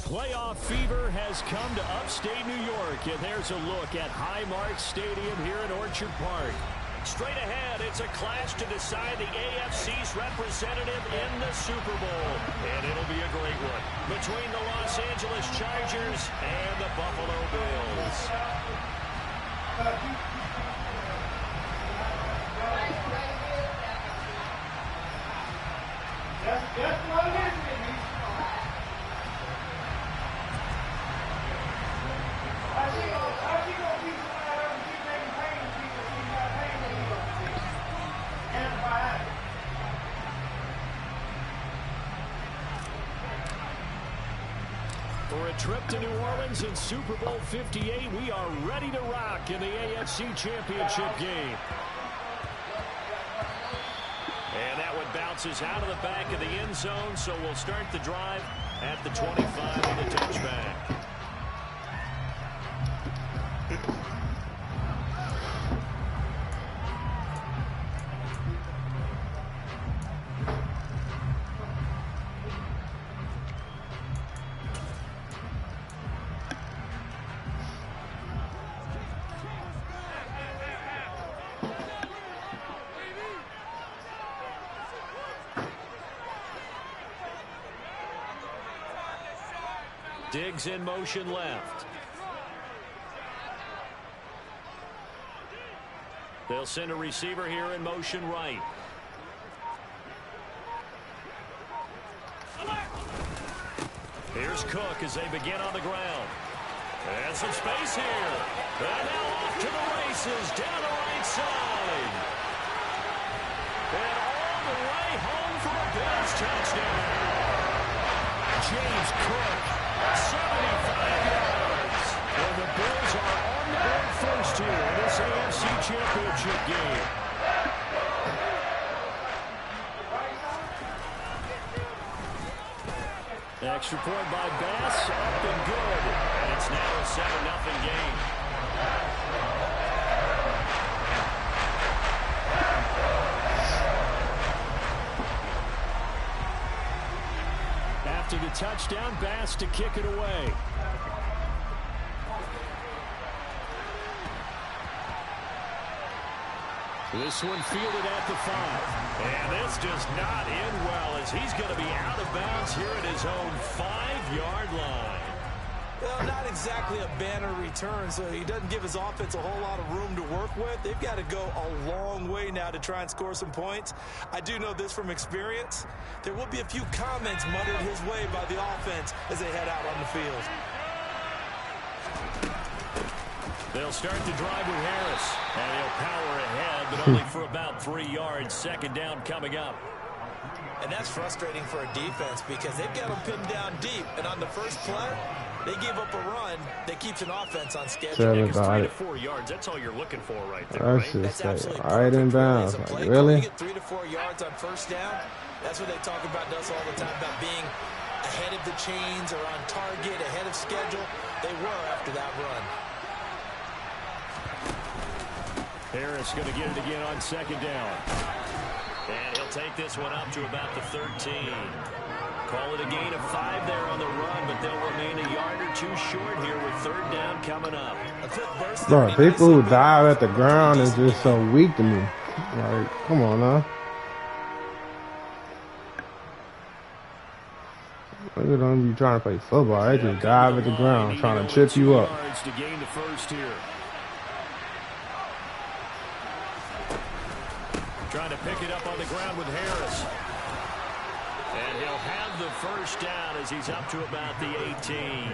Playoff fever has come to upstate New York, and there's a look at Highmark Stadium here in Orchard Park. Straight ahead, it's a clash to decide the AFC's representative in the Super Bowl. And it'll be a great one between the Los Angeles Chargers and the Buffalo Bills. For a trip to New Orleans in Super Bowl 58, we are ready to rock in the AFC Championship game. And that one bounces out of the back of the end zone, so we'll start the drive at the 25 on the touchback. Diggs in motion left. They'll send a receiver here in motion right. Here's Cook as they begin on the ground. And some space here. And now off to the races down the right side. And all the way home for a Bills touchdown. James Cook. 75 yards. And the Bills are on the board first here in this AFC Championship game. Extra point by Bass, up and good. And it's now a 7-0 game. After the touchdown, Bass to kick it away. This one fielded at the 5. And this does not end well as he's going to be out of bounds here at his own 5-yard line. Well, not exactly a banner return, so he doesn't give his offense a whole lot of room to work with. They've got to go a long way now to try and score some points. I do know this from experience. There will be a few comments muttered his way by the offense as they head out on the field. They'll start the drive with Harris, and he'll power ahead, but only for about 3 yards. Second down coming up. And that's frustrating for a defense because they've got them pinned down deep, and on the first play, they give up a run that keeps an offense on schedule. Yeah, 3 to 4 yards, that's all you're looking for right there, right? That's absolutely right in bounds. Like, really? You get 3 to 4 yards on first down. That's what they talk about us all the time, about being ahead of the chains or on target, ahead of schedule. They were after that run. Harris going to get it again on second down. And he'll take this one up to about the 13. Call it a gain of 5 there on the run, but they'll remain a yard or 2 short here with third down coming up. A quick burst. Bro, people who dive at the ground is just so weak to me. Like, come on now. Look at them, you trying to play football. They just dive at the ground, trying to trip you up. To gain the first here. Trying to pick it up on the ground with Harris. And he'll have the first down as he's up to about the 18.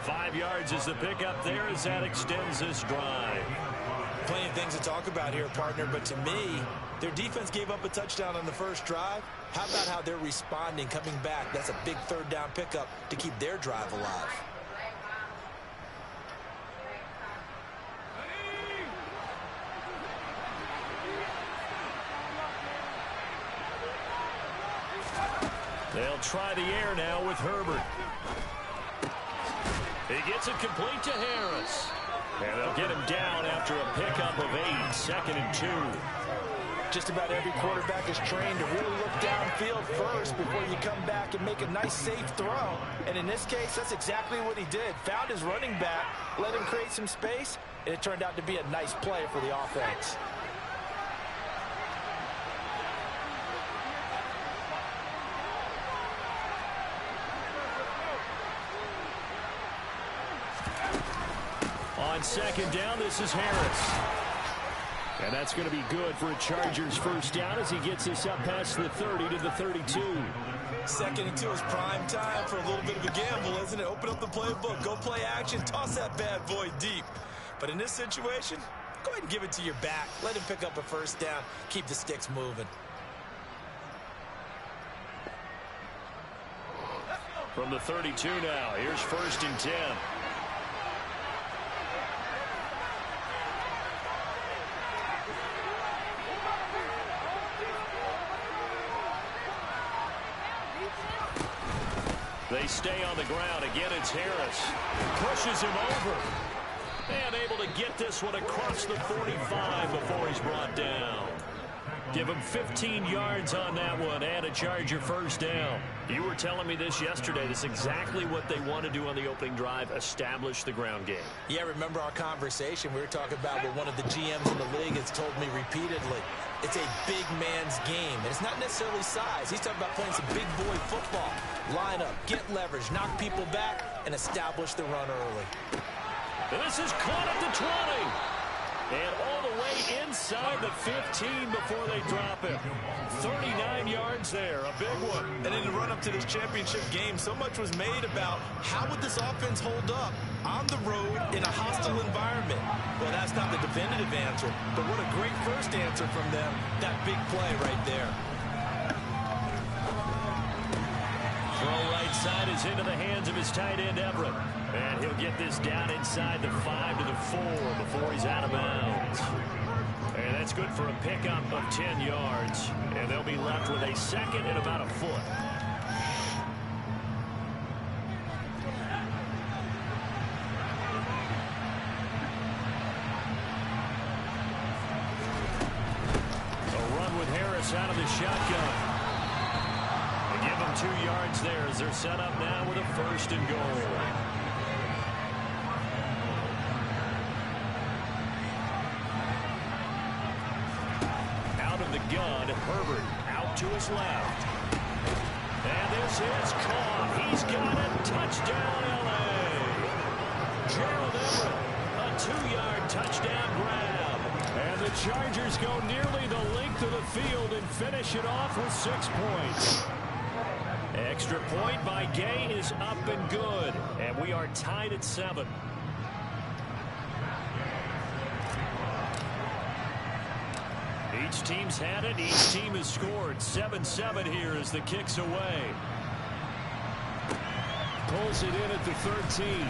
5 yards is the pickup there as that extends this drive. Plenty of things to talk about here, partner, but to me, their defense gave up a touchdown on the first drive. How about how they're responding, coming back? That's a big third down pickup to keep their drive alive. They'll try the air now with Herbert. He gets it complete to Harris. And they'll get him down after a pickup of 8, 2nd and 2. Just about every quarterback is trained to really look downfield first before you come back and make a nice, safe throw. And in this case, that's exactly what he did. Found his running back, let him create some space, and it turned out to be a nice play for the offense. On second down, this is Harris. And that's going to be good for a Chargers first down as he gets us up past the 30 to the 32. Second and 2 is prime time for a little bit of a gamble, isn't it? Open up the playbook, go play action, toss that bad boy deep. But in this situation, go ahead and give it to your back. Let him pick up a first down. Keep the sticks moving. From the 32 now, here's first and 10. They stay on the ground. Again, it's Harris. Pushes him over. And able to get this one across the 45 before he's brought down. Give him 15 yards on that one and a Charger first down. You were telling me this yesterday. This is exactly what they want to do on the opening drive, establish the ground game. Yeah, remember our conversation. We were talking about what one of the GMs in the league has told me repeatedly. It's a big man's game, and it's not necessarily size. He's talking about playing some big boy football. Line up, get leverage, knock people back, and establish the run early. And this is caught at the 20. And all the way inside the 15 before they drop him. 39 yards there, a big one. And in the run-up to this championship game, so much was made about how would this offense hold up on the road in a hostile environment. Well, that's not the definitive answer, but what a great first answer from them. That big play right there. Throw right side is into the hands of his tight end, Everett. And he'll get this down inside the 5 to the 4 before he's out of bounds. And that's good for a pickup of 10 yards. And they'll be left with a second and about a foot. A run with Harris out of the shotgun. They give them 2 yards there as they're set up now with a first and goal. Gun, Herbert out to his left. And this is caught. He's got it. Touchdown, L.A. Gerald Everett, a 2-yard touchdown grab. And the Chargers go nearly the length of the field and finish it off with 6 points. Extra point by Gay is up and good. And we are tied at 7. Each team's had it. Each team has scored. 7-7 here as the kick's away. Pulls it in at the 13.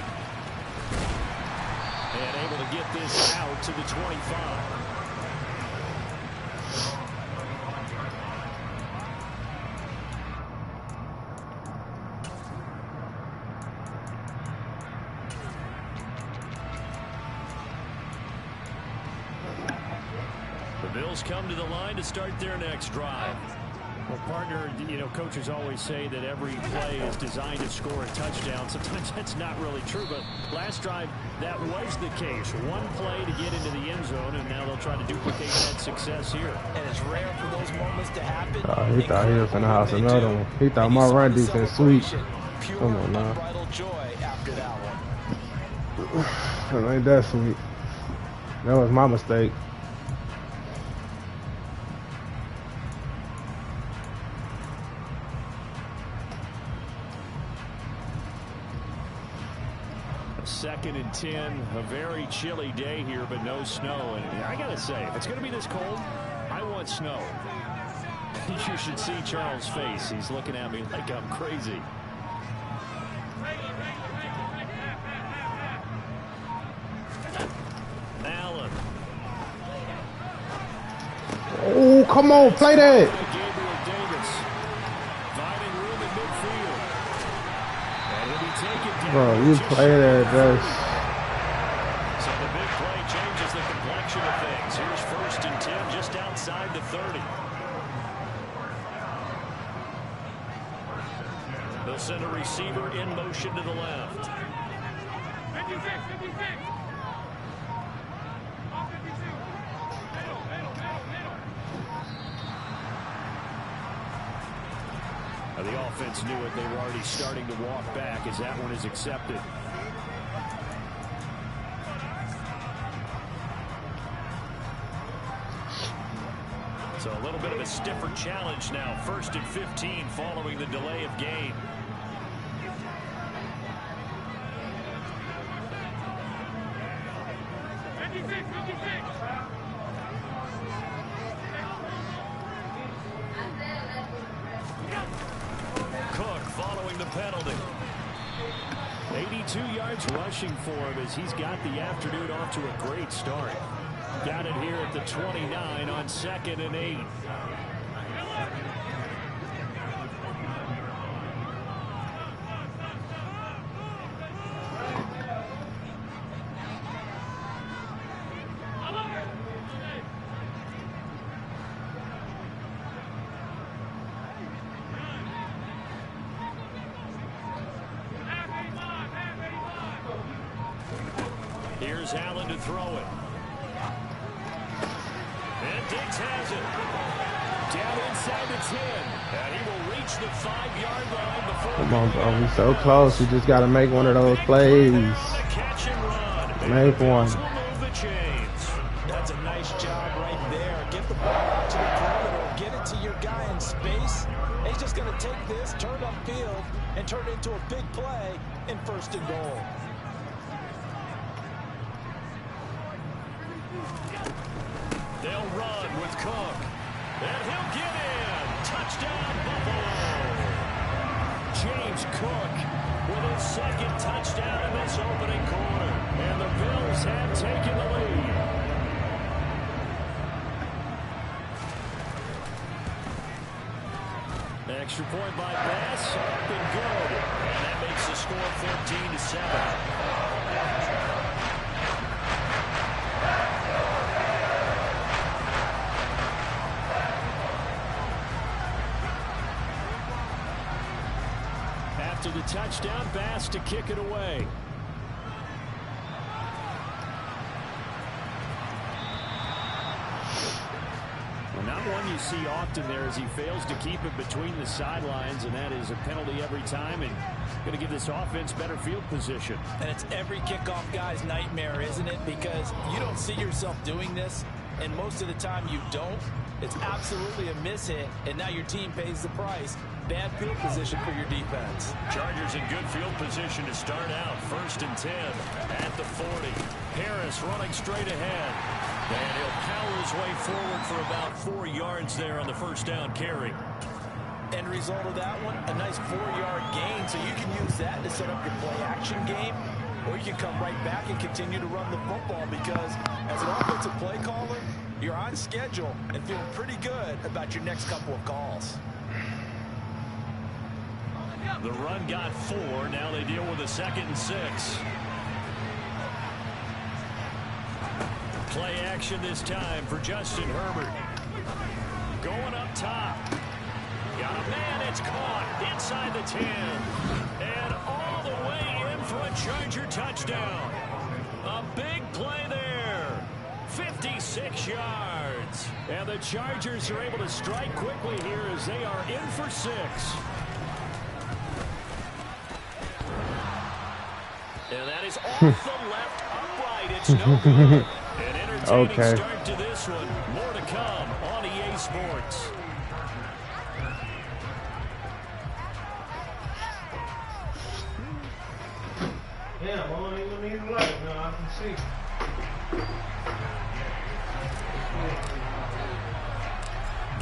And able to get this out to the 25. Bills come to the line to start their next drive. Well, partner, you know, coaches always say that every play is designed to score a touchdown. Sometimes that's not really true, but last drive, that was the case. One play to get into the end zone, and now they'll try to duplicate that success here. And it's rare for those moments to happen. He thought he was in the house another one. He thought my run defense sweet. Come on now. Joy after that one. It ain't that sweet. That was my mistake. Second and 10, a very chilly day here, but no snow. And I gotta say, if it's gonna be this cold, I want snow. You should see Charles' face. He's looking at me like I'm crazy. Allen. Oh, come on, play that. Bro, you play that, just. So the big play changes the complexion of things. Here's first and 10 just outside the 30. They'll send a receiver in motion to the left. The offense knew it. They were already starting to walk back as that one is accepted. So a little bit of a stiffer challenge now. 1st and 15 following the delay of game. Cook following the penalty. 82 yards rushing for him as he's got the afternoon off to a great start. Got it here at the 29 on 2nd and 8. Here's Allen to throw it. And Diggs has it. Down inside the 10. And he will reach the 5-yard line before. Come on, bro. We're so close. We just got to make one of those plays. Catch and run. Make one. Will move the chains. That's a nice job right there. Get the ball out to the perimeter. Get it to your guy in space. He's just going to take this, turn upfield, and turn it into a big play in 1st and goal. They'll run with Cook. And he'll get in. Touchdown, Buffalo. James Cook with his 2nd touchdown in this opening quarter. And the Bills have taken the lead. Extra point by Bass. Up and good. And that makes the score 14-7. After the touchdown, Bass to kick it away. Well, not one you see often there as he fails to keep it between the sidelines, and that is a penalty every time and going to give this offense better field position. And it's every kickoff guy's nightmare, isn't it? Because you don't see yourself doing this, and most of the time you don't. It's absolutely a miss hit, and now your team pays the price. Bad field position for your defense. Chargers in good field position to start out. 1st and 10 at the 40. Harris running straight ahead. And he'll power his way forward for about 4 yards there on the 1st down carry. End result of that one, a nice 4-yard gain. So you can use that to set up your play-action game, or you can come right back and continue to run the football because as an offensive play caller, you're on schedule and feeling pretty good about your next couple of calls. The run got 4. Now they deal with a 2nd and 6. Play action this time for Justin Herbert. Going up top. Got a man. It's caught inside the 10. And all the way in for a Charger touchdown. A big play there. 56 yards. And the Chargers are able to strike quickly here as they are in for 6. And that is off the left upright. It's no good. An entertaining start to this one. More to come on EA Sports. Yeah, well, I don't need a light now. I can see.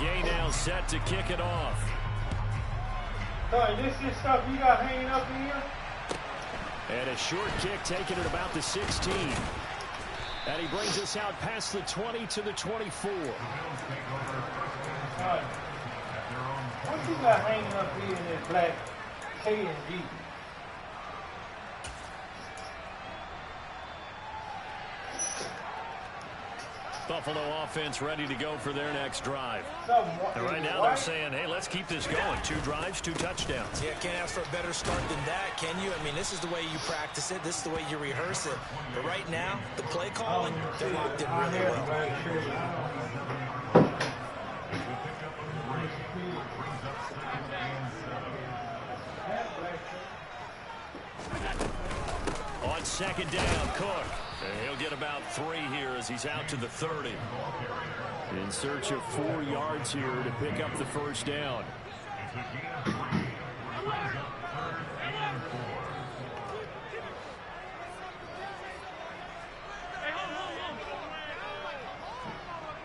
Gay now set to kick it off. Sorry, this is stuff you got hanging up in here? And a short kick taken at about the 16. And he brings us out past the 20 to the 24. What you got hanging up here in this black K and G? Buffalo offense ready to go for their next drive. And right now they're saying, hey, let's keep this going. 2 drives, 2 touchdowns. Yeah, can't ask for a better start than that, can you? I mean, this is the way you practice it. This is the way you rehearse it. But right now, the play calling, they're locked in really well. On second down, Cook. And he'll get about 3 here as he's out to the 30. In search of 4 yards here to pick up the first down.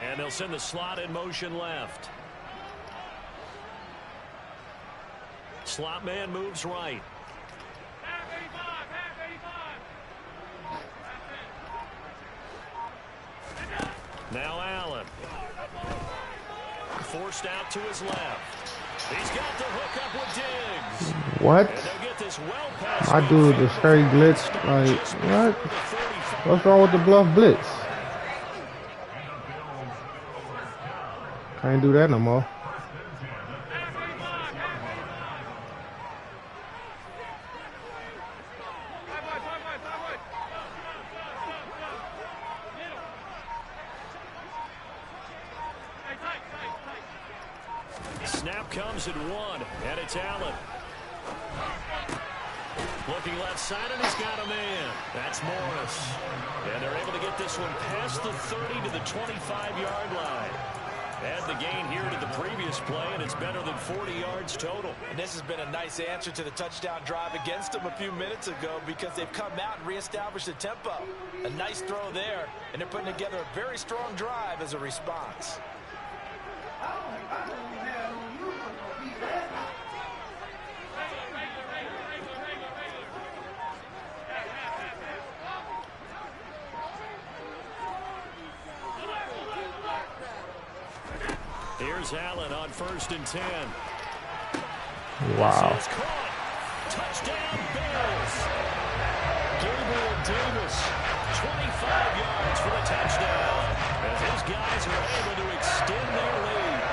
And they'll send the slot in motion left. Slot man moves right. Now Allen. Forced out to his left. He's got the hook up with Diggs. What? And they'll get this well past I do the straight blitz. Like, what? What's wrong with the bluff blitz? Can't do that no more. Snap comes at 1, and it's Allen. Looking left side, and he's got a man. That's Morris. And they're able to get this one past the 30 to the 25-yard line. Add the gain here to the previous play, and it's better than 40 yards total. And this has been a nice answer to the touchdown drive against them a few minutes ago because they've come out and reestablished the tempo. A nice throw there, and they're putting together a very strong drive as a response. Here's Allen on 1st and 10. Wow. This is caught. Touchdown, Bills. Gabriel Davis, 25 yards for the touchdown. As his guys are able to extend their lead.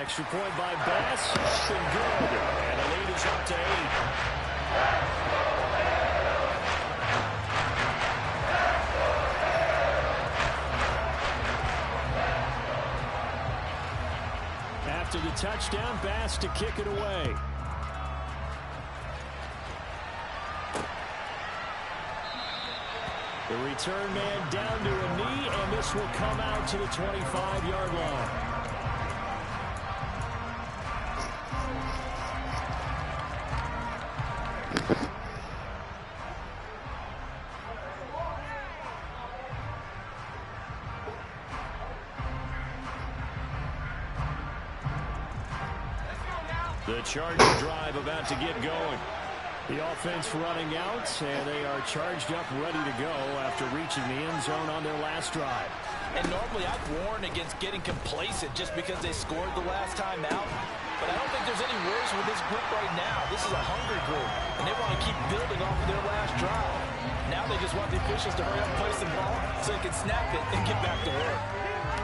Extra point by Bass. Up and good. And the lead is up to 8. After the touchdown, Bass to kick it away. The return man down to a knee, and this will come out to the 25-yard line. The Charger drive about to get going. The offense running out, and they are charged up, ready to go after reaching the end zone on their last drive. And normally I'd warn against getting complacent just because they scored the last time out. But I don't think there's any worries with this group right now. This is a hungry group, and they want to keep building off of their last drive. Now they just want the officials to hurry up and play some ball so they can snap it and get back to work.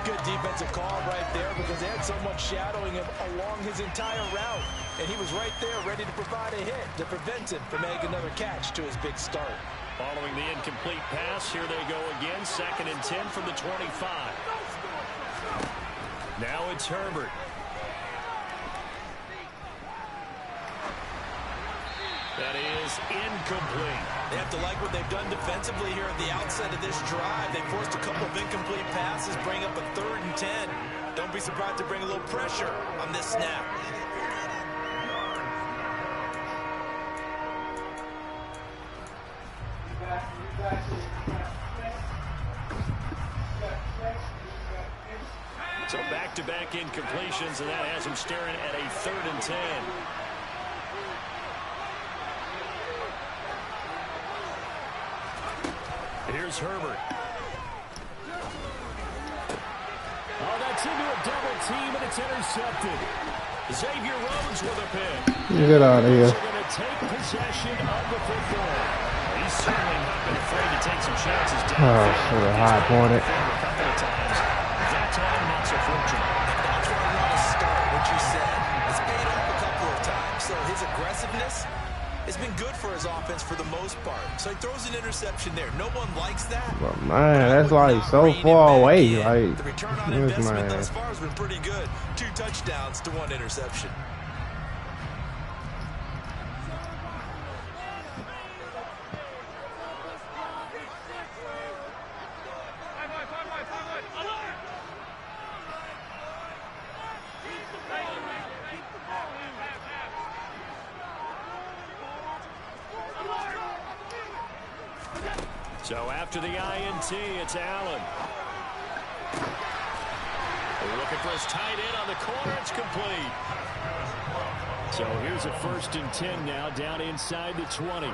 Good defensive call right there because they had someone shadowing him along his entire route. And he was right there ready to provide a hit to prevent him from making another catch to his big start. Following the incomplete pass, here they go again. 2nd and 10 from the 25. Now it's Herbert. That is incomplete. They have to like what they've done defensively here at the outset of this drive. They forced a couple of incomplete passes, bring up a 3rd and 10. Don't be surprised to bring a little pressure on this snap. So back-to-back incompletions, and that has him staring at a 3rd and 10. Here's Herbert. Oh, that's into a double team, and it's intercepted. Xavier Rhodes with a pick. Get out of here. They're going to take possession of the football. he's certainly not been afraid to take some chances down. Oh, so high pointed. A couple of times. That time, not so fortunate. That's where I want to start, what you said. It's paid off a couple of times. So his aggressiveness has been good for his offense for the most part. So he throws an interception there. No one likes that. But man, that's like so far away. Like, the return on investment thus far has been pretty good. 2 touchdowns to 1 interception. So after the INT, it's Allen. They're looking for his tight end on the corner. It's complete. So here's a 1st and 10 now, down inside the 20.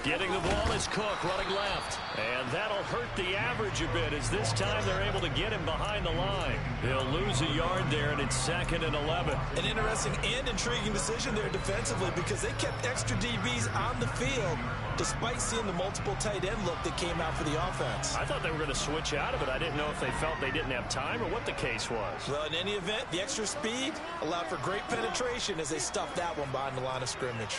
Getting the ball is Cook running left. And that'll hurt the average a bit as this time they're able to get him behind the line. He'll lose a yard there, and it's 2nd and 11. An interesting and intriguing decision there defensively because they kept extra DBs on the field despite seeing the multiple tight end look that came out for the offense. I thought they were going to switch out of it. I didn't know if they felt they didn't have time or what the case was. Well, in any event, the extra speed allowed for great penetration as they stuffed that one behind the line of scrimmage.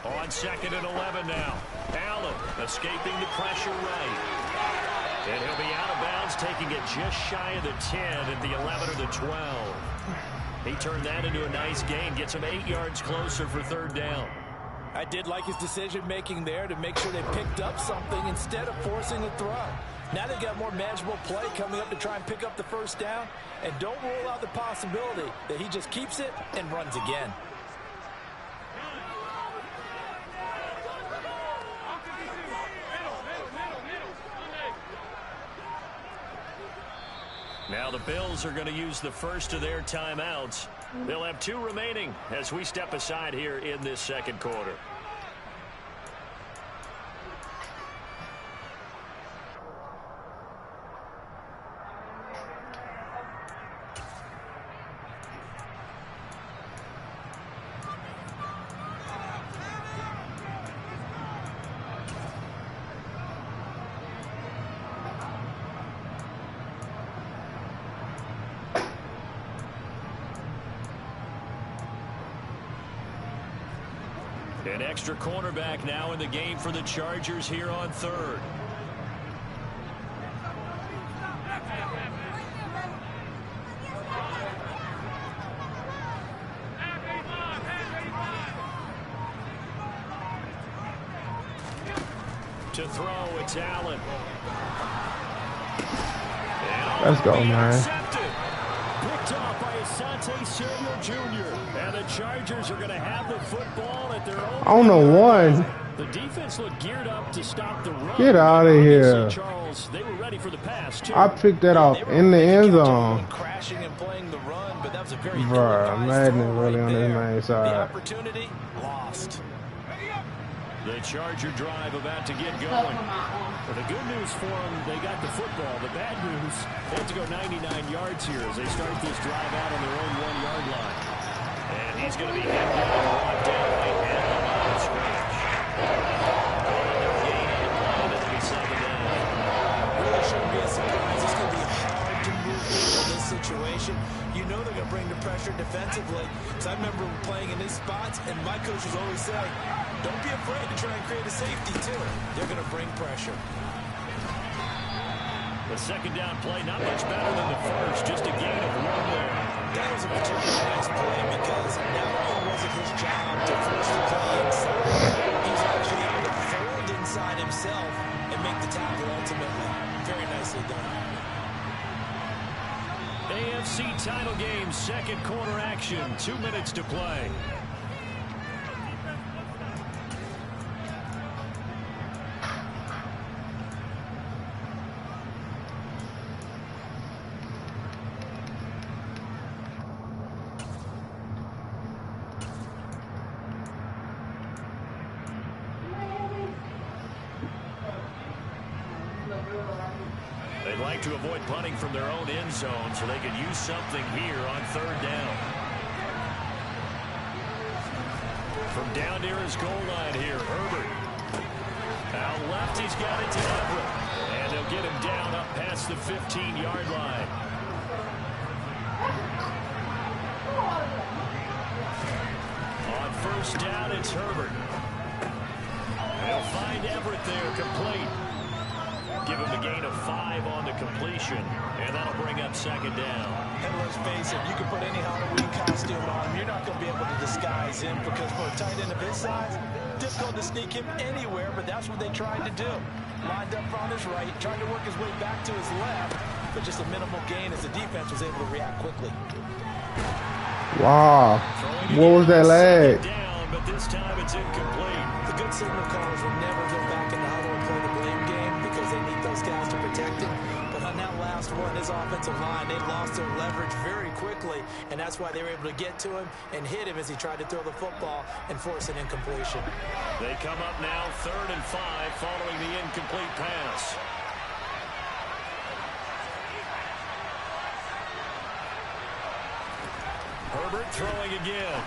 On 2nd and 11 now. Allen escaping the pressure right. And he'll be out of bounds, taking it just shy of the 10 at the 11 or the 12. He turned that into a nice gain, gets him 8 yards closer for 3rd down. I did like his decision-making there to make sure they picked up something instead of forcing a throw. Now they've got more manageable play coming up to try and pick up the 1st down. And don't rule out the possibility that he just keeps it and runs again. Now the Bills are going to use the first of their timeouts. They'll have 2 remaining as we step aside here in this 2nd quarter. An extra cornerback now in the game for the Chargers here on 3rd. To throw, it's Allen. Let's go, man. Picked off by Asante Samuel Jr. And the Chargers are going to have the football at their own. On the 1. The defense looked geared up to stop the run. Get out of here. Charles, they were ready for the pass, too. I picked that off in the end zone. Crashing and playing the run, but that was a very Bruh, Madden is really on his main side. The opportunity lost. The Charger drive about to get going. Well, the good news for them, they got the football. The bad news, they have to go 99 yards here as they start this drive out on their own 1-yard line. And he's going to be hit down, brought down right at the line of scrimmage. It'll be 2nd down. Really shouldn't be a surprise. It's going to be hard to move in this situation. You know they're going to bring the pressure defensively. Because I remember playing in these spots, and my coaches always say, don't be afraid to try and create a safety, too. They're going to bring pressure. The 2nd down play, not much better than the first, just a gain of 1 there. That was a particularly nice play because not only was it his job to force the play inside, he was actually able to fold inside himself and make the tackle ultimately. Very nicely done. AFC title game, 2nd quarter action, 2 minutes to play. to avoid punting from their own end zone so they can use something here on third down. From down near his goal line here, Herbert. Out left, he's got it to Everett. And they'll get him down up past the 15-yard line. On first down, it's Herbert. They'll find Everett there, complete. Give him a gain of 5 on the completion, and that'll bring up second down. And let's face it, you can put any Halloween costume on him. You're not going to be able to disguise him because for a tight end of his size, difficult to sneak him anywhere, but that's what they tried to do. Lined up on his right, trying to work his way back to his left, but just a minimal gain as the defense was able to react quickly. Wow. What was that lag? Down, but this time it's incomplete. The good signal callers will never go back in the huddle and play the blame game because they need those guys to protect him. But on that last one, his offensive line, they lost their leverage very quickly, and that's why they were able to get to him and hit him as he tried to throw the football and force an incompletion. They come up now 3rd and 5 following the incomplete pass. Herbert throwing again.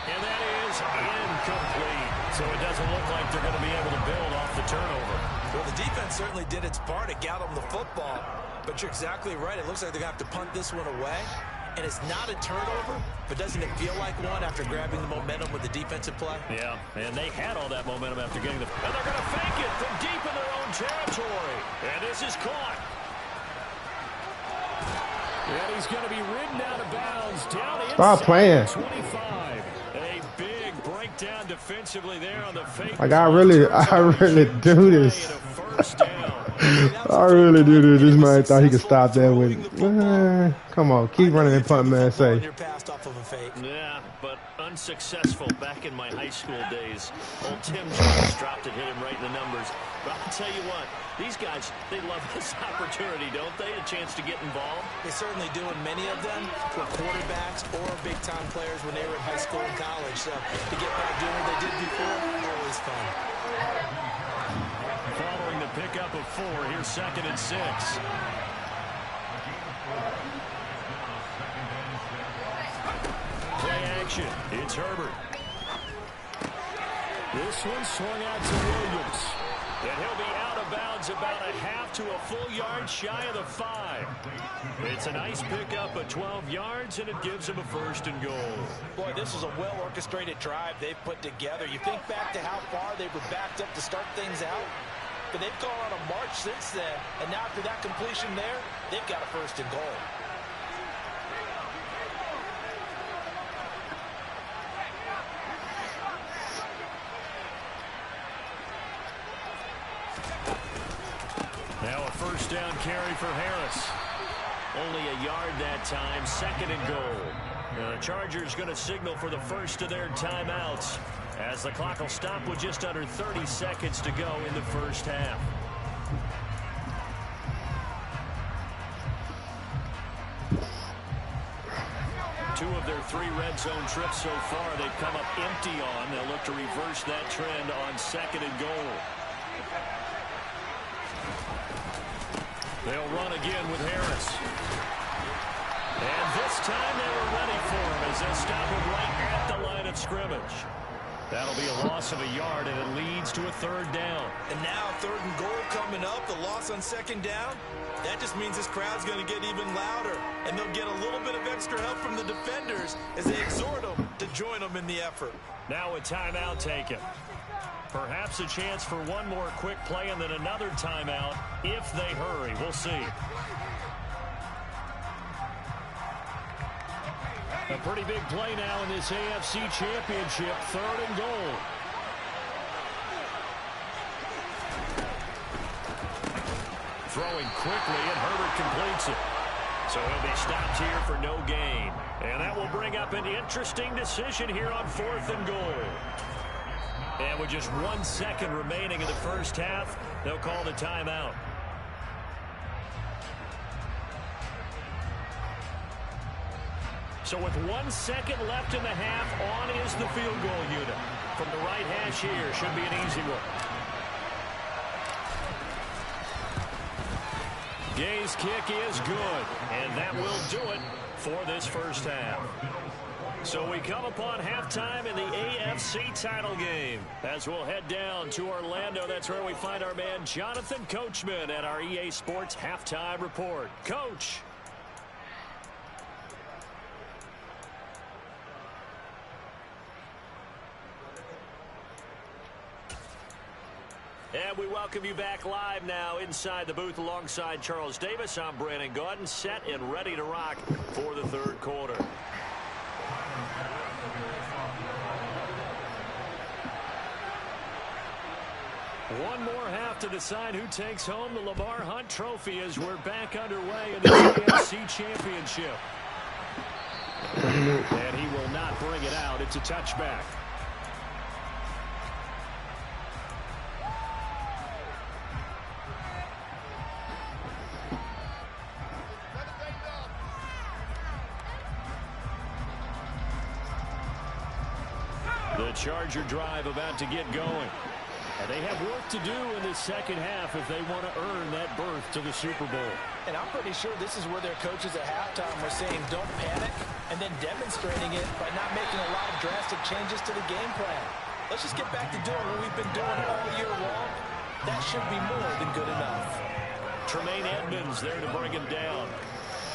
And that is incomplete. So it doesn't look like they're going to be able to build off the turnover. Well, the defense certainly did its part to get them the football. But you're exactly right. It looks like they're going to have to punt this one away. And it's not a turnover, but doesn't it feel like one after grabbing the momentum with the defensive play? Yeah, and they had all that momentum after getting the... And they're going to fake it from deep in their own territory. And this is caught. And he's going to be ridden out of bounds down inside. Stop playing. 25. A big breakdown defensively there on the fake. Like I really do this. I really do this. This man thought he could stop that with. Come on, keep running and punt, man. Say. Yeah, but unsuccessful back in my high school days. Old Tim Jones dropped it, hit him right in the numbers. But I'll tell you what, these guys, they love this opportunity, don't they? A chance to get involved. They certainly do, and many of them were quarterbacks or big-time players when they were in high school and college. So to get back doing what they did before, always fun. Following the pickup of 4, here's 2nd and 6. Play action. It's Herbert. This one swung out to Williams. And he'll be out of bounds about a half to a full yard shy of the 5. It's a nice pickup of 12 yards, and it gives him a 1st and goal. Boy, this is a well-orchestrated drive they've put together. You think back to how far they were backed up to start things out, but they've gone on a march since then, and now after that completion there, they've got a 1st and goal. Now a 1st down carry for Harris. Only a yard that time, 2nd and goal. The Chargers going to signal for the first of their timeouts as the clock will stop with just under 30 seconds to go in the first half. Two of their 3 red zone trips so far, they've come up empty on. They'll look to reverse that trend on 2nd and goal. They'll run again with Harris. And this time they were ready for him as they stop him right at the line of scrimmage. That'll be a loss of a yard, and it leads to a 3rd down. And now 3rd and goal coming up, the loss on 2nd down. That just means this crowd's going to get even louder, and they'll get a little bit of extra help from the defenders as they exhort them to join them in the effort. Now a timeout taken. Perhaps a chance for one more quick play and then another timeout if they hurry. We'll see. A pretty big play now in this AFC Championship. 3rd and goal. Throwing quickly, and Herbert completes it. So he'll be stopped here for no gain. And that will bring up an interesting decision here on 4th and goal. And with just 1 second remaining in the first half, they'll call the timeout. So with 1 second left in the half, on is the field goal unit. From the right hash here, should be an easy one. Gay's kick is good, and that will do it for this first half. So we come upon halftime in the AFC title game. As we'll head down to Orlando, that's where we find our man Jonathan Coachman at our EA Sports Halftime Report. Coach. And we welcome you back live now inside the booth alongside Charles Davis. I'm Brandon Gaudin, set and ready to rock for the third quarter. One more half to decide who takes home the Lamar Hunt Trophy as we're back underway in the AFC Championship. And he will not bring it out. It's a touchback. The Charger drive about to get going. And they have work to do in the second half if they want to earn that berth to the Super Bowl. And I'm pretty sure this is where their coaches at halftime were saying don't panic, and then demonstrating it by not making a lot of drastic changes to the game plan. Let's just get back to doing what we've been doing all year long. That should be more than good enough. Tremaine Edmonds there to bring him down.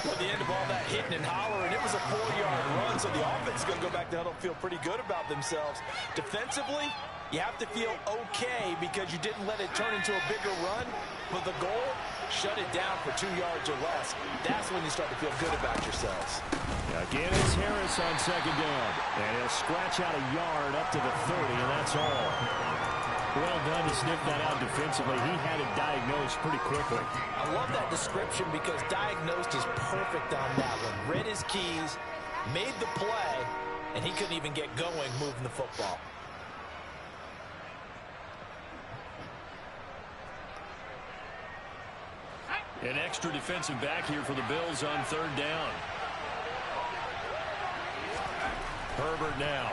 At the end of all that hitting and hollering, it was a 4-yard run, so the offense is going to go back to huddle, feel pretty good about themselves. Defensively, you have to feel okay because you didn't let it turn into a bigger run. But the goal, shut it down for 2 yards or less. That's when you start to feel good about yourselves. Again, it's Harris on second down. And he'll scratch out a yard up to the 30, and that's all. Well done to sniff that out defensively. He had it diagnosed pretty quickly. I love that description because diagnosed is perfect on that one. Read his keys, made the play, and he couldn't even get going moving the football. An extra defensive back here for the Bills on third down. Herbert now.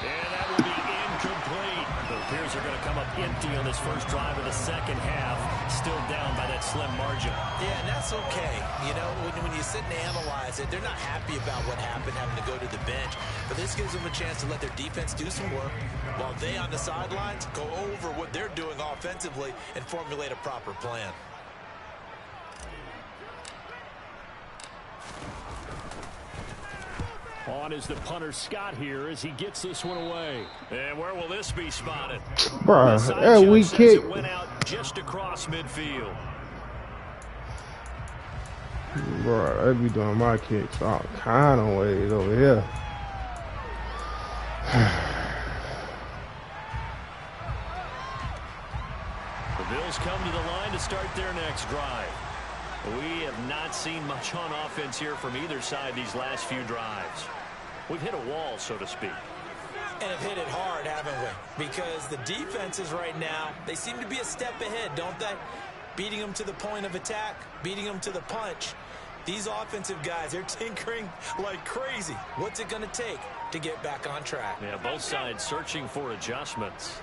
And that will be incomplete. The Bears are going to come up empty on this first drive of the second half. Still down by that slim margin. Yeah, and that's okay. You know, when you sit and analyze it, they're not happy about what happened, having to go to the bench. But this gives them a chance to let their defense do some work while they on the sidelines go over what they're doing offensively and formulate a proper plan. On is the punter Scott here as he gets this one away. And where will this be spotted? Bruh, that weak kick. It went out just across midfield. Bruh, they be doing my kicks all kind of ways over here. The Bills come to the line to start their next drive. We have not seen much on offense here from either side these last few drives. We've hit a wall, so to speak. And have hit it hard, haven't we? Because the defenses right now, they seem to be a step ahead, don't they? Beating them to the point of attack, beating them to the punch. These offensive guys, they're tinkering like crazy. What's it going to take to get back on track? Yeah, both sides searching for adjustments.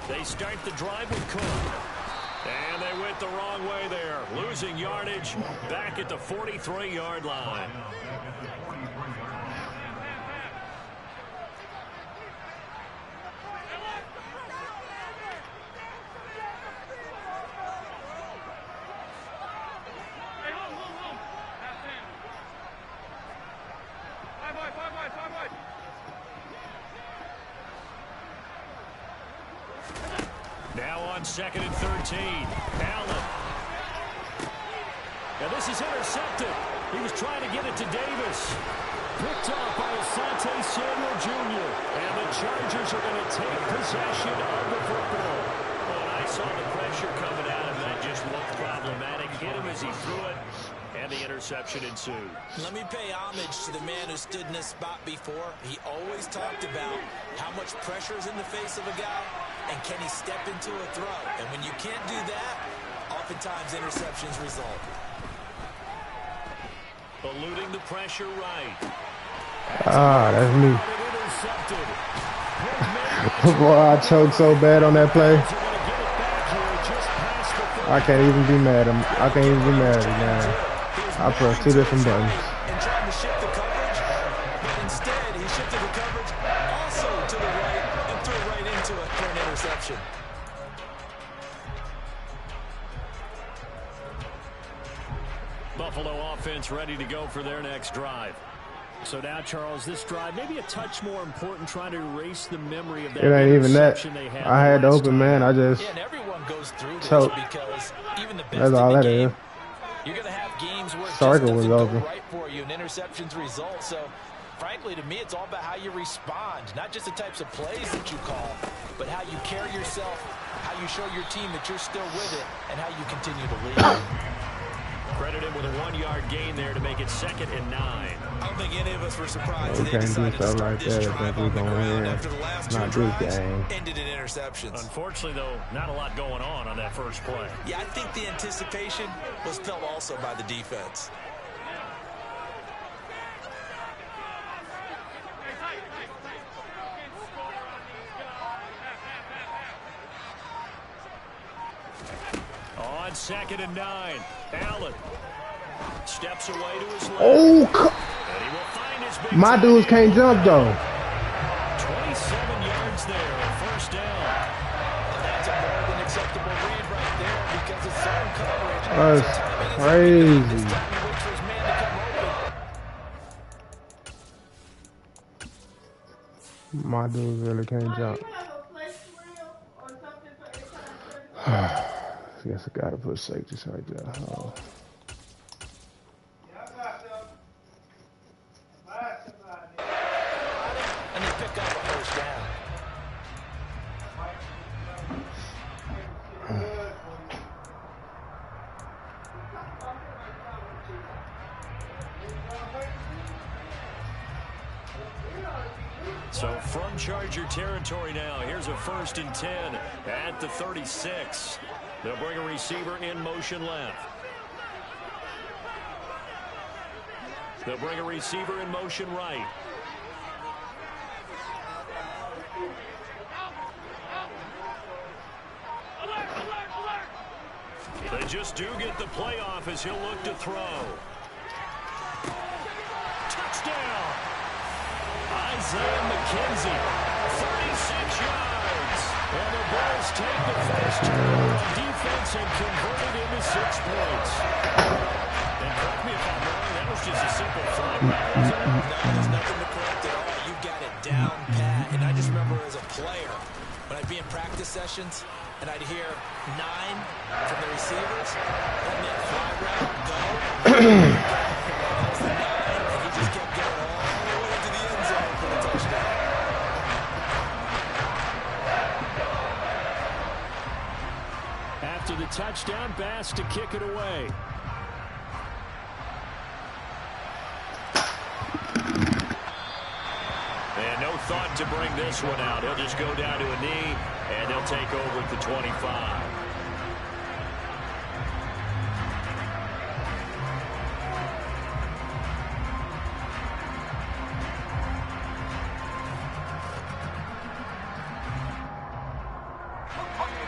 They start the drive with Cook. And they went the wrong way there. Losing yardage back at the 43-yard line. Now on 2nd and 13. Allen. Now this is intercepted. He was trying to get it to Davis. Picked off by Asante Samuel Jr. And the Chargers are going to take possession of the football. Well, I saw the pressure coming at him. That just looked problematic. Hit him as he threw it. And the interception ensued. Let me pay homage to the man who stood in this spot before. He always talked about how much pressure is in the face of a guy and can he step into a throw. And when you can't do that, oftentimes interceptions result. Eluding the pressure right. Ah, that's me. Boy, I choked so bad on that play. I can't even be mad at him. I can't even be mad at him, man. I pressed 2 different buttons. And trying to shift the coverage, but instead he shifted the coverage also to the right and threw right into it for an interception. Buffalo offense ready to go for their next drive. So now, Charles, this drive maybe a touch more important, trying to erase the memory of that. It ain't even that. I had to open, man. I just and everyone goes through this choked. Because even the best That's all that is. You're going to have games where it Circle just was doesn't open. go right for you, and interceptions result. So, frankly, to me, it's all about how you respond, not just the types of plays that you call, but how you carry yourself, how you show your team that you're still with it, and how you continue to lead. Credit him with a 1-yard gain there to make it 2nd and 9. I don't think any of us were surprised We they can't do decided to stuff start like this that. I drive think we on the gonna ground win. after the last Not two this drives game. ended in interceptions. Unfortunately, though, not a lot going on that first play. Yeah, I think the anticipation was felt also by the defense. On 2nd and 9, Allen steps away to his left. Oh, And he will find his big my tight dudes end. can't jump though. 27 yards there, first down. That's a more than acceptable read right there because it's zone coverage. That's So timing is crazy. everything. This time he waits for his man to come open. My dudes really can't jump. I guess I gotta put safeties right there. Oh. And they pick up a first down. So from Charger territory now, here's a 1st and 10 at the 36. They'll bring a receiver in motion left. They'll bring a receiver in motion right. They just do get the playoff as he'll look to throw. Touchdown! Isaiah McKenzie, 36 yards. And the Bulls take the first turnover on defense and convert it into 6 points. And correct me if I'm wrong, that was just a simple flag, wasn't it? No, there's nothing to correct at all. You got it down pat. And I just remember as a player, when I'd be in practice sessions, and I'd hear 9 from the receivers, that meant fly route, go. That was the 9, and he just kept going all the way into the end zone for the touchdown. After the touchdown, Bass to kick it away. And no thought to bring this one out. He'll just go down to a knee, and they'll take over at the 25.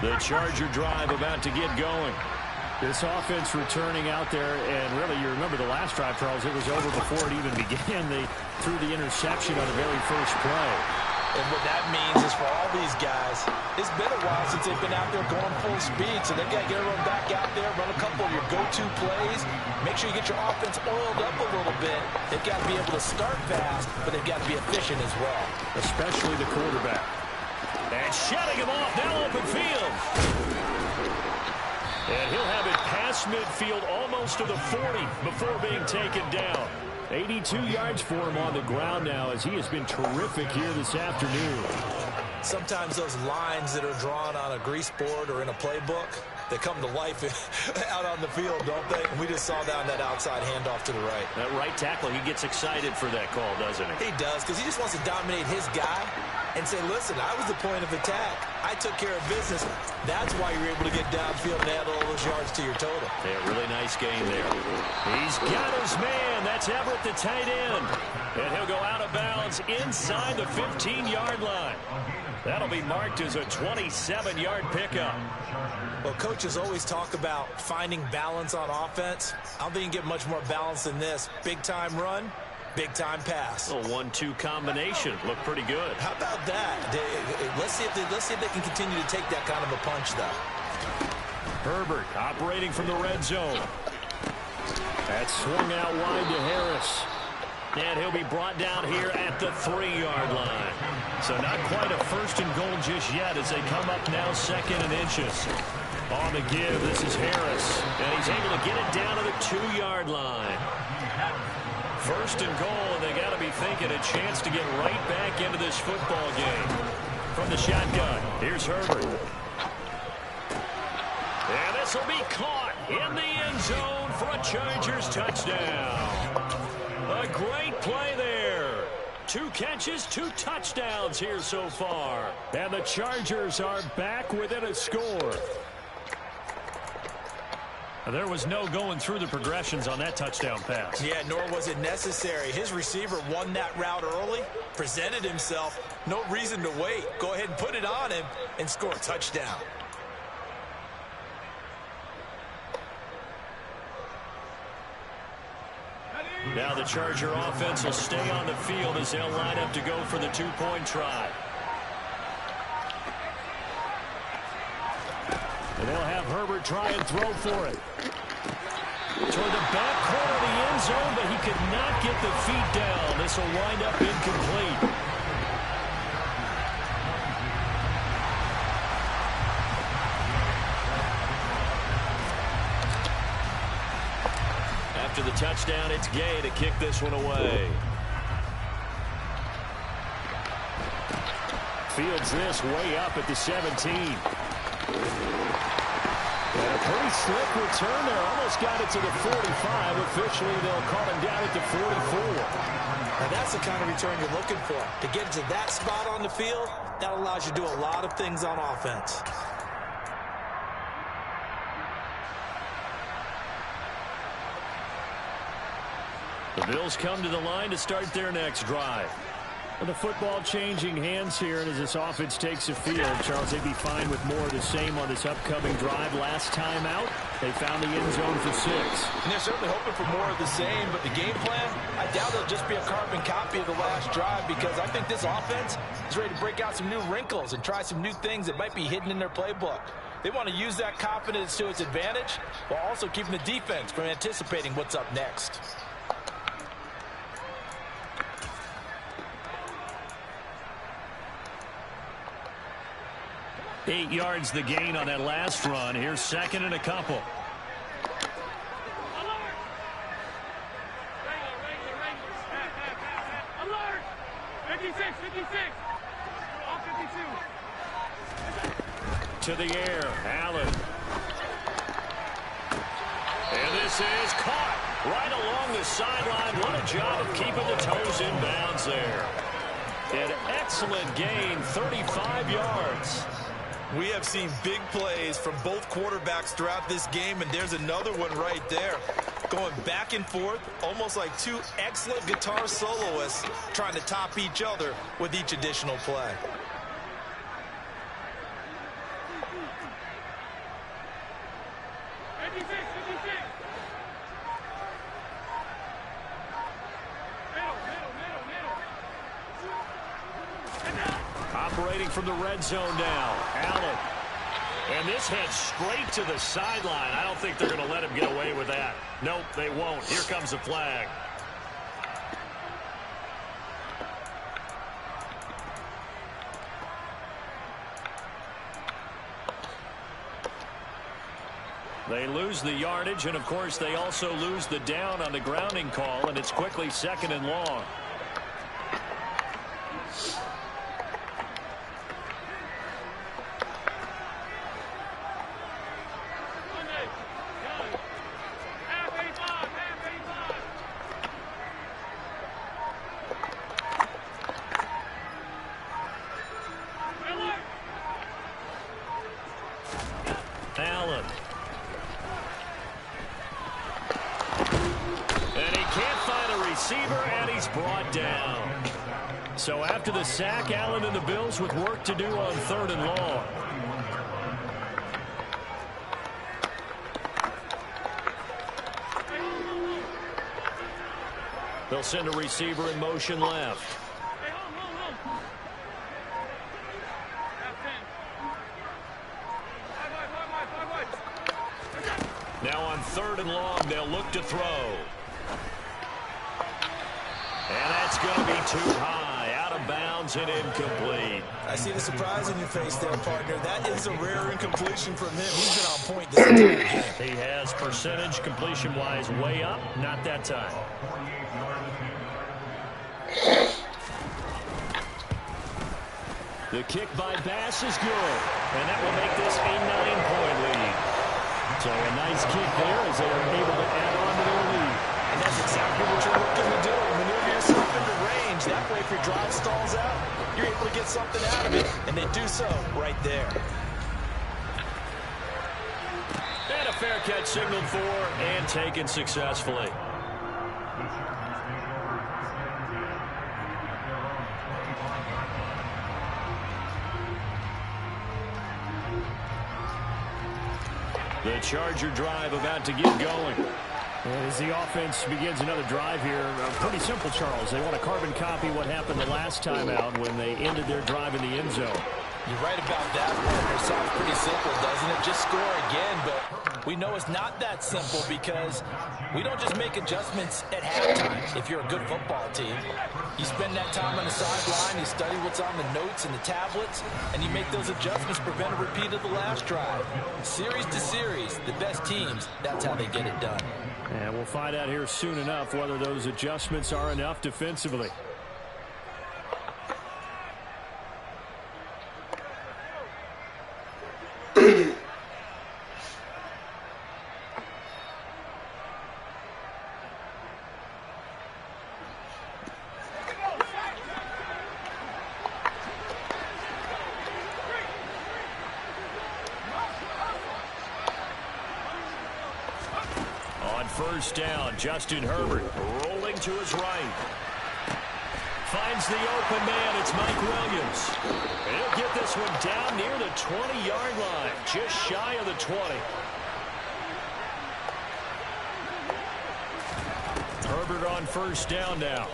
The Charger drive about to get going. This offense returning out there, and really, you remember the last drive, Charles, it was over before it even began. They threw the interception on the very first play. And what that means is for all these guys, it's been a while since they've been out there going full speed, so they've got to get everyone back out there, run a couple of your go-to plays, make sure you get your offense oiled up a little bit. They've got to be able to start fast, but they've got to be efficient as well. Especially the quarterback. And shutting him off, now open field. And he'll have it past midfield almost to the 40 before being taken down. 82 yards for him on the ground now as he has been terrific here this afternoon. Sometimes those lines that are drawn on a grease board or in a playbook, they come to life out on the field, don't they? And we just saw that on that outside handoff to the right. That right tackle, he gets excited for that call, doesn't he? He does, because he just wants to dominate his guy. and say, listen, I was the point of attack. I took care of business. That's why you're able to get downfield and add all those yards to your total. Yeah, really nice game there. He's got his man. That's Everett, the tight end. And he'll go out of bounds inside the 15-yard line. That'll be marked as a 27-yard pickup. Well, coaches always talk about finding balance on offense. I don't think you can get much more balance than this. Big-time run, big-time pass. A 1-2 combination. Looked pretty good. How about that? Let's see if they can continue to take that kind of a punch, though. Herbert operating from the red zone. That's swung out wide to Harris. And he'll be brought down here at the 3-yard line. So not quite a first and goal just yet as they come up now 2nd and inches. On the give, this is Harris. And he's able to get it down to the 2-yard line. First and goal, and they got to be thinking a chance to get right back into this football game. From the shotgun, here's Herbert. And this will be caught in the end zone for a Chargers touchdown. A great play there. 2 catches, 2 touchdowns here so far. And the Chargers are back within a score. There was no going through the progressions on that touchdown pass. Yeah, nor was it necessary. His receiver won that route early, presented himself. No reason to wait. Go ahead and put it on him and score a touchdown. Now the Charger offense will stay on the field as they'll line up to go for the 2-point try. And they'll have Herbert try and throw for it. Toward the back corner of the end zone, but he could not get the feet down. This will wind up incomplete. After the touchdown, it's Gay to kick this one away. Fields this way up at the 17. And a pretty slick return there. Almost got it to the 45. Officially, they'll call him down at the 44. Now, that's the kind of return you're looking for. To get to that spot on the field, that allows you to do a lot of things on offense. The Bills come to the line to start their next drive. Well, the football changing hands here, and as this offense takes the field, Charles, they'd be fine with more of the same on this upcoming drive. Last time out, they found the end zone for 6. And they're certainly hoping for more of the same, but the game plan, I doubt it'll just be a carbon copy of the last drive, because I think this offense is ready to break out some new wrinkles and try some new things that might be hidden in their playbook. They want to use that confidence to its advantage while also keeping the defense from anticipating what's up next. Eight yards the gain on that last run. Here's 2nd and a couple. Alert! 56, 56. All 52. To the air, Allen. And this is caught right along the sideline. What a job of keeping the toes in bounds there. An excellent gain, 35 yards. We have seen big plays from both quarterbacks throughout this game, and there's another one right there. Going back and forth, almost like 2 excellent guitar soloists trying to top each other with each additional play. Operating from the red zone now, Allen. And this heads straight to the sideline. I don't think they're going to let him get away with that. Nope, they won't. Here comes the flag. They lose the yardage, and of course they also lose the down on the grounding call, and it's quickly 2nd and long. receiver, and he's brought down. So after the sack, Allen and the Bills with work to do on 3rd and long. They'll send a receiver in motion left. Now on 3rd and long, they'll look to throw. And that's going to be too high, out of bounds and incomplete. I see the surprise in your face there, partner. That is a rare incompletion from him. He's been on point this entire game. He has percentage completion-wise way up, not that time. The kick by Bass is good, and that will make this a 9-point lead. So a nice kick there as they are able to add on to their lead. And that's exactly what you're looking to do. Maneuver yourself into range. That way, if your drive stalls out, you're able to get something out of it. And they do so right there. And a fair catch signaled for and taken successfully. The Charger drive about to get going. As the offense begins another drive here, pretty simple, Charles. They want to carbon copy what happened the last time out when they ended their drive in the end zone. You're right about that, partner. Sounds pretty simple, doesn't it? Just score again, but we know it's not that simple because we don't just make adjustments at halftime. If you're a good football team, you spend that time on the sideline, you study what's on the notes and the tablets, and you make those adjustments to prevent a repeat of the last drive. Series to series, the best teams, that's how they get it done. And we'll find out here soon enough whether those adjustments are enough defensively. First down, Justin Herbert rolling to his right. Finds the open man, it's Mike Williams. And he'll get this one down near the 20-yard line, just shy of the 20. Herbert on first down now.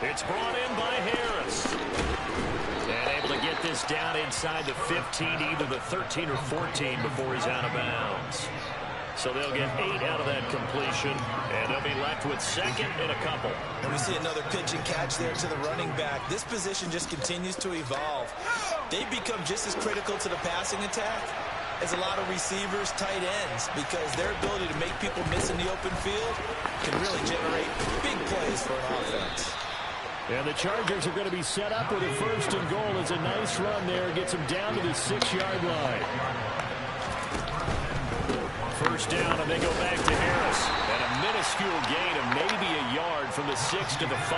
It's brought in by Harris. And able to get this down inside the 15, either the 13 or 14 before he's out of bounds. So they'll get 8 out of that completion, and they'll be left with 2nd and a couple. And we see another pitch and catch there to the running back. This position just continues to evolve. They become just as critical to the passing attack as a lot of receivers, tight ends, because their ability to make people miss in the open field can really generate big plays for an offense. And the Chargers are going to be set up with a 1st and goal. It's a nice run there, gets them down to the 6-yard line. First down, and they go back to Harris. And a minuscule gain of maybe a yard from the 6 to the 5.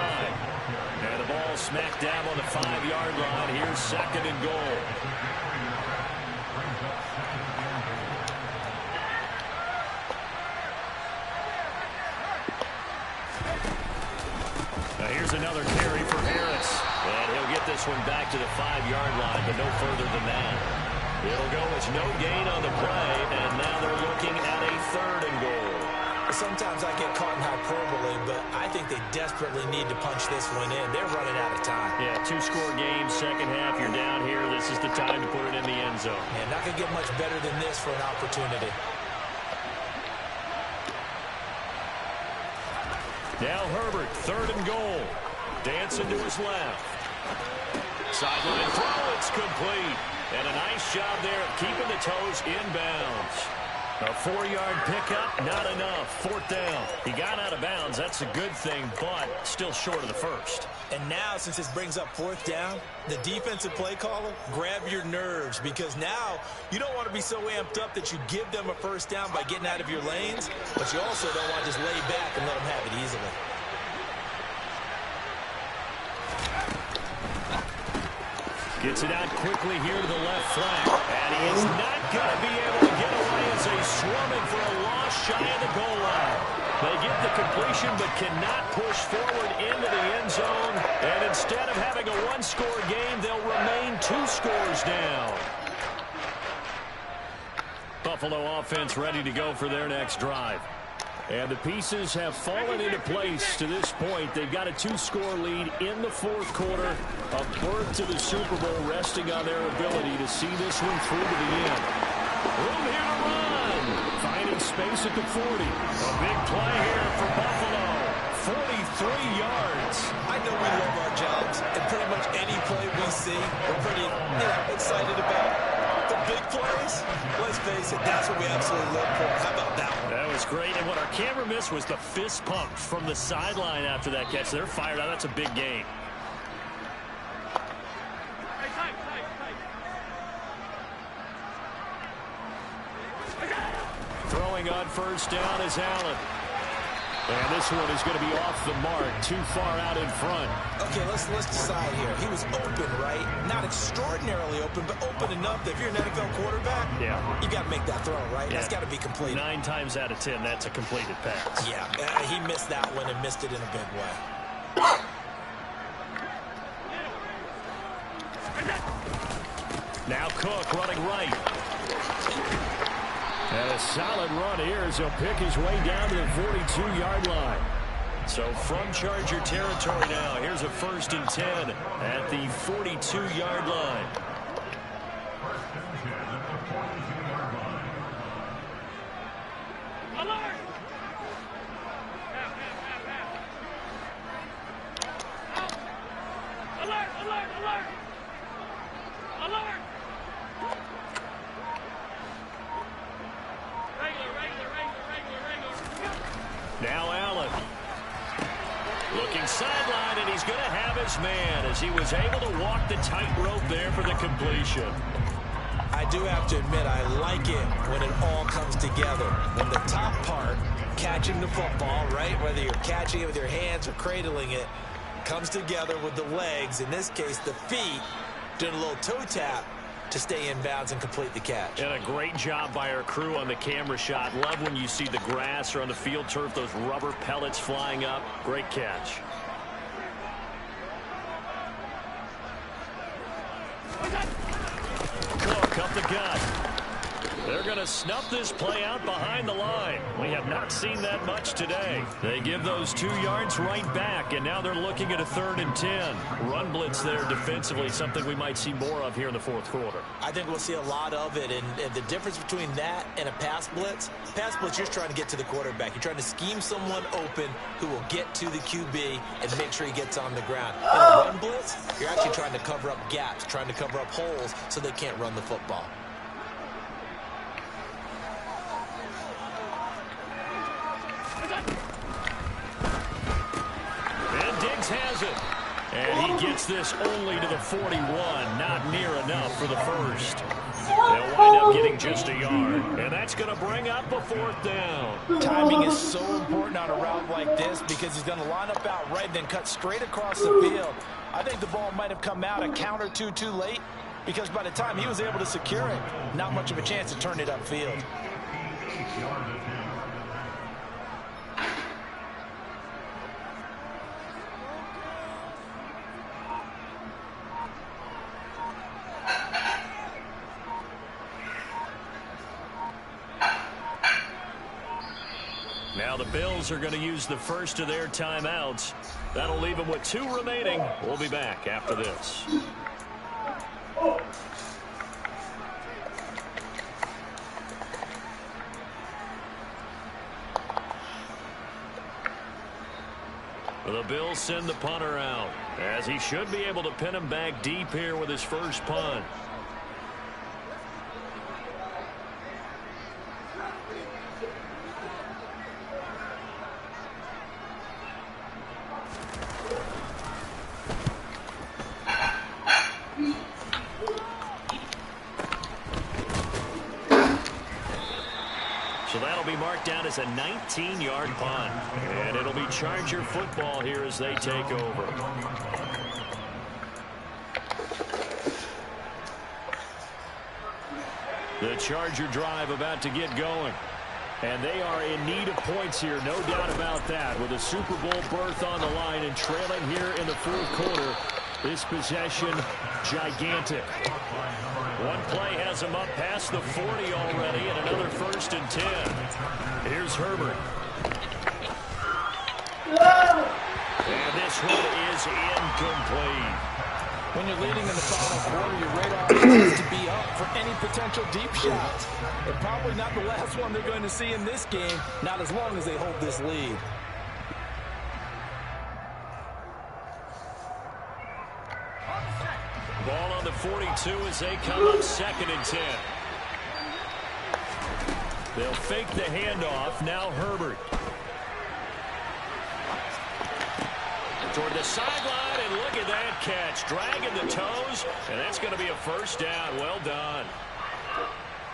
And the ball smacked down on the 5-yard line. Here's 2nd and goal. Now here's another carry for Harris. And he'll get this one back to the 5-yard line, but no further than that. It'll go as no gain on the play, and now they're looking at a 3rd and goal. Sometimes I get caught in hyperbole, but I think they desperately need to punch this one in. They're running out of time. Yeah, 2-score game, second half, you're down here. This is the time to put it in the end zone. Man, not going to get much better than this for an opportunity. Now Herbert, 3rd and goal. Dancing to his left. Sideline throw, it's complete. And a nice job there of keeping the toes inbounds. A 4-yard pickup, not enough. 4th down. He got out of bounds. That's a good thing, but still short of the 1st. And now, since this brings up 4th down, the defensive play caller, grab your nerves, because now you don't want to be so amped up that you give them a 1st down by getting out of your lanes, but you also don't want to just lay back and let them have it easily. Gets it out quickly here to the left flank. And he is not going to be able to get away as they swarm him for a loss shy of the goal line. They get the completion but cannot push forward into the end zone. And instead of having a one-score game, they'll remain 2 scores down. Buffalo offense ready to go for their next drive. And the pieces have fallen into place to this point. They've got a 2-score lead in the fourth quarter. A berth to the Super Bowl resting on their ability to see this one through to the end. Room here to run. Finding space at the 40. A big play here for Buffalo. 43 yards. I know we love our jobs, and pretty much any play we see, we're pretty excited about. The big plays, let's face it, that's what we absolutely live for. How about that one? That was great, and what our camera missed was the fist pump from the sideline after that catch. They're fired out. That's a big gain. Throwing on first down is Allen. And this one is going to be off the mark, too far out in front. Okay, let's decide here. He was open, right? Not extraordinarily open, but open enough that if you're an NFL quarterback, you got to make that throw, right? That's got to be completed. 9 times out of 10, that's a completed pass. Yeah, he missed that one and missed it in a big way. Now Cook running right. And a solid run here as he'll pick his way down to the 42-yard line. So from Charger territory now, here's a 1st and 10 at the 42-yard line. Alert! Alert, alert, alert! Alert! Now Allen. Looking sideline, and he's going to have his man as he was able to walk the tightrope there for the completion. I do have to admit, I like it when it all comes together. When the top part, catching the football, right, whether you're catching it with your hands or cradling it, comes together with the legs, in this case the feet, doing a little toe tap to stay in bounds and complete the catch. And a great job by our crew on the camera shot. Love when you see the grass or on the field turf, those rubber pellets flying up. Great catch. Cook up the gut. They're going to snuff this play out behind the line. We have not seen that much today. They give those 2 yards right back, and now they're looking at a 3rd and 10. Run blitz there defensively, something we might see more of here in the fourth quarter. I think we'll see a lot of it, and the difference between that and a pass blitz, you're just trying to get to the quarterback. You're trying to scheme someone open who will get to the QB and make sure he gets on the ground. In a run blitz, you're actually trying to cover up gaps, trying to cover up holes so they can't run the football. Has it. And he gets this only to the 41. Not near enough for the first. They'll wind up getting just a yard. And that's going to bring up a 4th down. Timing is so important on a route like this because he's going to line up out right, then cut straight across the field. I think the ball might have come out a count or two too late because by the time he was able to secure it, not much of a chance to turn it upfield. Now the Bills are going to use the first of their timeouts. That'll leave them with 2 remaining. We'll be back after this. The Bills send the punter out, as he should be able to pin him back deep here with his first punt. So that'll be marked down as a 19-yard punt. And it'll be Charger football here as they take over. The Charger drive about to get going. And they are in need of points here, no doubt about that. With a Super Bowl berth on the line and trailing here in the fourth quarter, this possession gigantic. One play has them up past the 40 already, and another 1st and 10. Here's Herbert. And this one is incomplete. When you're leading in the final quarter, your radar has to be up for any potential deep shots. And probably not the last one they're going to see in this game, not as long as they hold this lead. Ball on the 42 as they come up 2nd and 10. They'll fake the handoff. Now Herbert. Toward the sideline, and look at that catch. Dragging the toes, and that's going to be a 1st down. Well done.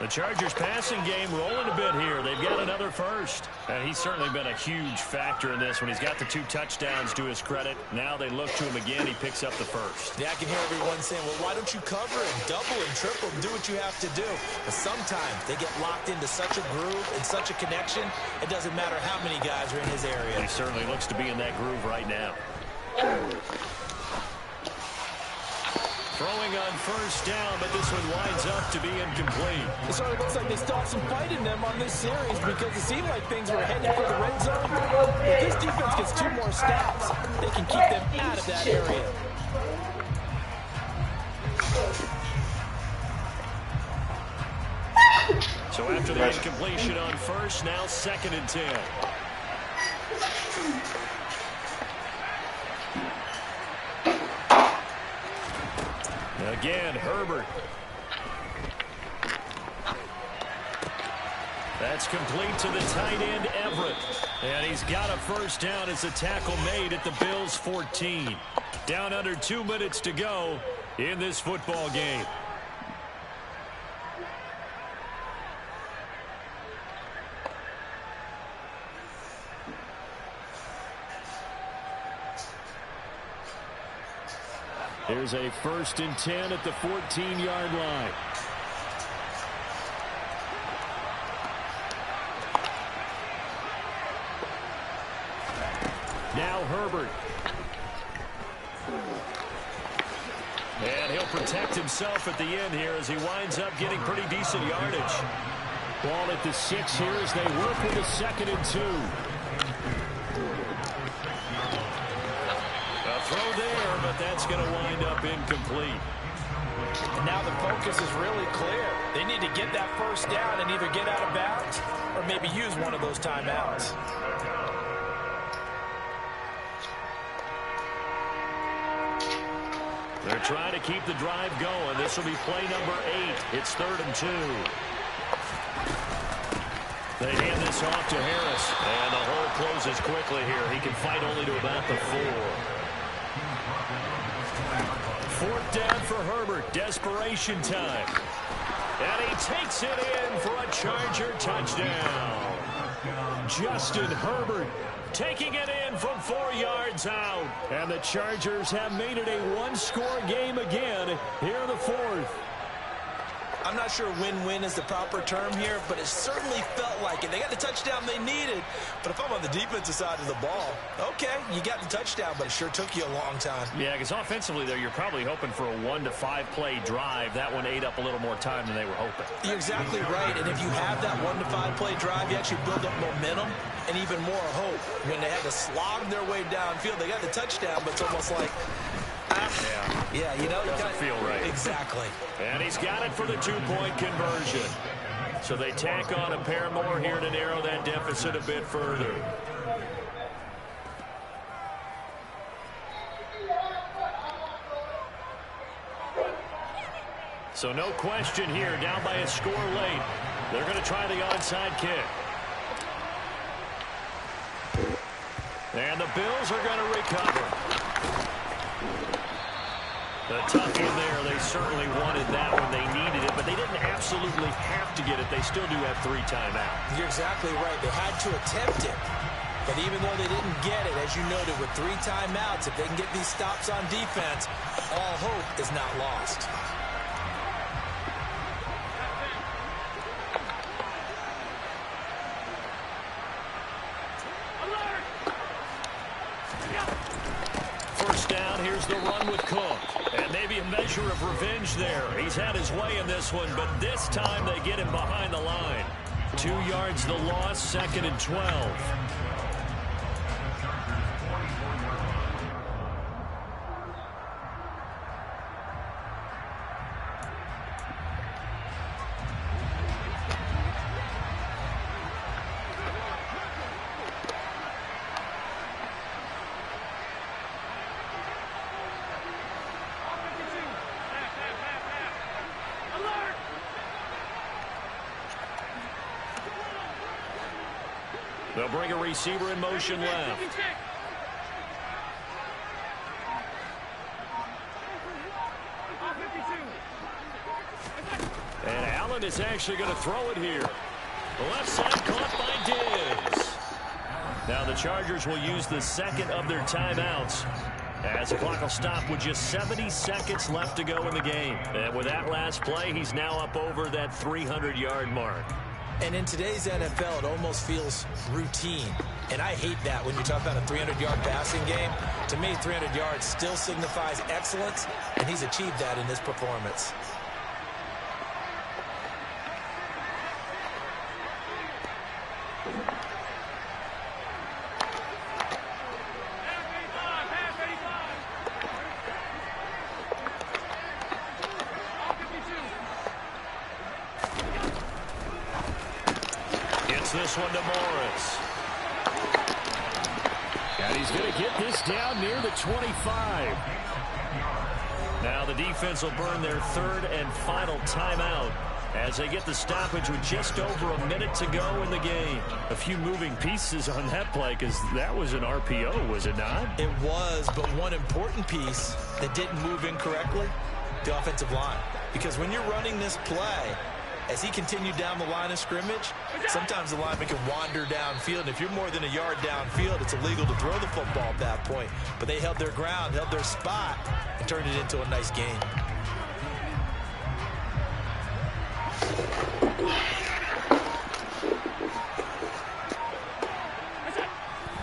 The Chargers passing game rolling a bit here. They've got another 1st. And he's certainly been a huge factor in this when he's got the 2 touchdowns to his credit. Now they look to him again. He picks up the 1st. Yeah, I can hear everyone saying, well, why don't you cover and double and triple and do what you have to do? But sometimes they get locked into such a groove and such a connection, it doesn't matter how many guys are in his area. He certainly looks to be in that groove right now. Throwing on 1st down, but this one winds up to be incomplete. It certainly looks like they still have some fight in them on this series because it seemed like things were headed for the red zone. If this defense gets 2 more stops, they can keep them out of that area. So after the incompletion on 1st, now 2nd and 10. Again, Herbert. That's complete to the tight end, Everett. And he's got a 1st down as the tackle made at the Bills' 14. Down under 2 minutes to go in this football game. Here's a 1st and 10 at the 14-yard line. Now Herbert. And he'll protect himself at the end here as he winds up getting pretty decent yardage. Ball at the 6 here as they work with a 2nd and 2. Throw there, but that's going to wind up incomplete. And now the focus is really clear. They need to get that 1st down and either get out of bounds or maybe use one of those timeouts. They're trying to keep the drive going. This will be play number 8. It's 3rd and 2. They hand this off to Harris. And the hole closes quickly here. He can fight only to about the 4. 4th down for Herbert. Desperation time. And he takes it in for a Charger touchdown. Justin Herbert taking it in from 4 yards out. And the Chargers have made it a 1-score game again here in the 4th. I'm not sure win-win is the proper term here, but it certainly felt like it. They got the touchdown they needed, but if I'm on the defensive side of the ball, okay, you got the touchdown, but it sure took you a long time. Yeah, because offensively, though, you're probably hoping for a 1 to 5 play drive. That one ate up a little more time than they were hoping. You're exactly right, and if you have that 1 to 5 play drive, you actually build up momentum and even more hope. When they had to slog their way downfield, they got the touchdown, but it's almost like, yeah, you know, doesn't feel right. Exactly. And he's got it for the 2-point conversion. So they tack on a pair more here to narrow that deficit a bit further. So no question here, down by a score late. They're going to try the onside kick. And the Bills are going to recover. The tuck in there, they certainly wanted that when they needed it, but they didn't absolutely have to get it. They still do have 3 timeouts. You're exactly right. They had to attempt it. But even though they didn't get it, as you noted, with 3 timeouts, if they can get these stops on defense, all hope is not lost. continues the run with Cook. And maybe a measure of revenge there. He's had his way in this one, but this time they get him behind the line. 2 yards the loss, 2nd and 12. They'll bring a receiver in motion left. And Allen is actually going to throw it here. The left side caught by Diggs. Now the Chargers will use the 2nd of their timeouts, as the clock will stop with just 70 seconds left to go in the game. And with that last play, he's now up over that 300-yard mark. And in today's NFL, it almost feels routine. And I hate that when you talk about a 300-yard passing game. To me, 300 yards still signifies excellence, and he's achieved that in this performance. This one to Morris. And he's going to get this down near the 25. Now the defense will burn their 3rd and final timeout as they get the stoppage with just over a minute to go in the game. A few moving pieces on that play, because that was an RPO, was it not? It was, but one important piece that didn't move incorrectly, the offensive line. Because when you're running this play, as he continued down the line of scrimmage, sometimes the lineman can wander downfield. And if you're more than a yard downfield, it's illegal to throw the football at that point. But they held their ground, held their spot, and turned it into a nice game.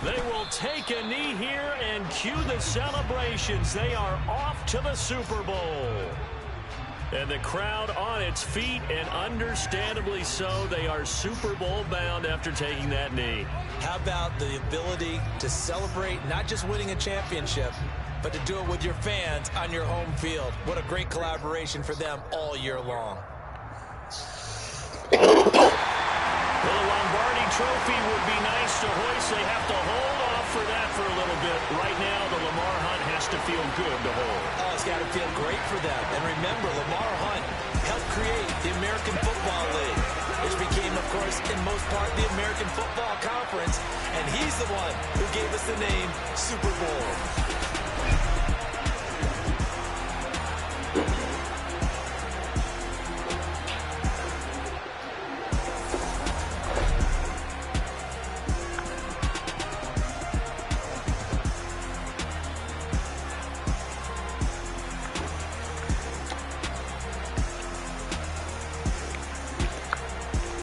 They will take a knee here and cue the celebrations. They are off to the Super Bowl. And the crowd on its feet, and understandably so. They are Super Bowl bound after taking that knee. How about the ability to celebrate not just winning a championship, but to do it with your fans on your home field? What a great collaboration for them all year long. Well, the Lombardi Trophy would be nice to hoist. They have to hold off for that for a little bit. Right now, the Lamar Hunt has to feel good to hold. Oh, it's got to feel great for them. And remember, Lamar Hunt helped create the American Football League, which became, of course, in most part, the American Football Conference. And he's the one who gave us the name Super Bowl.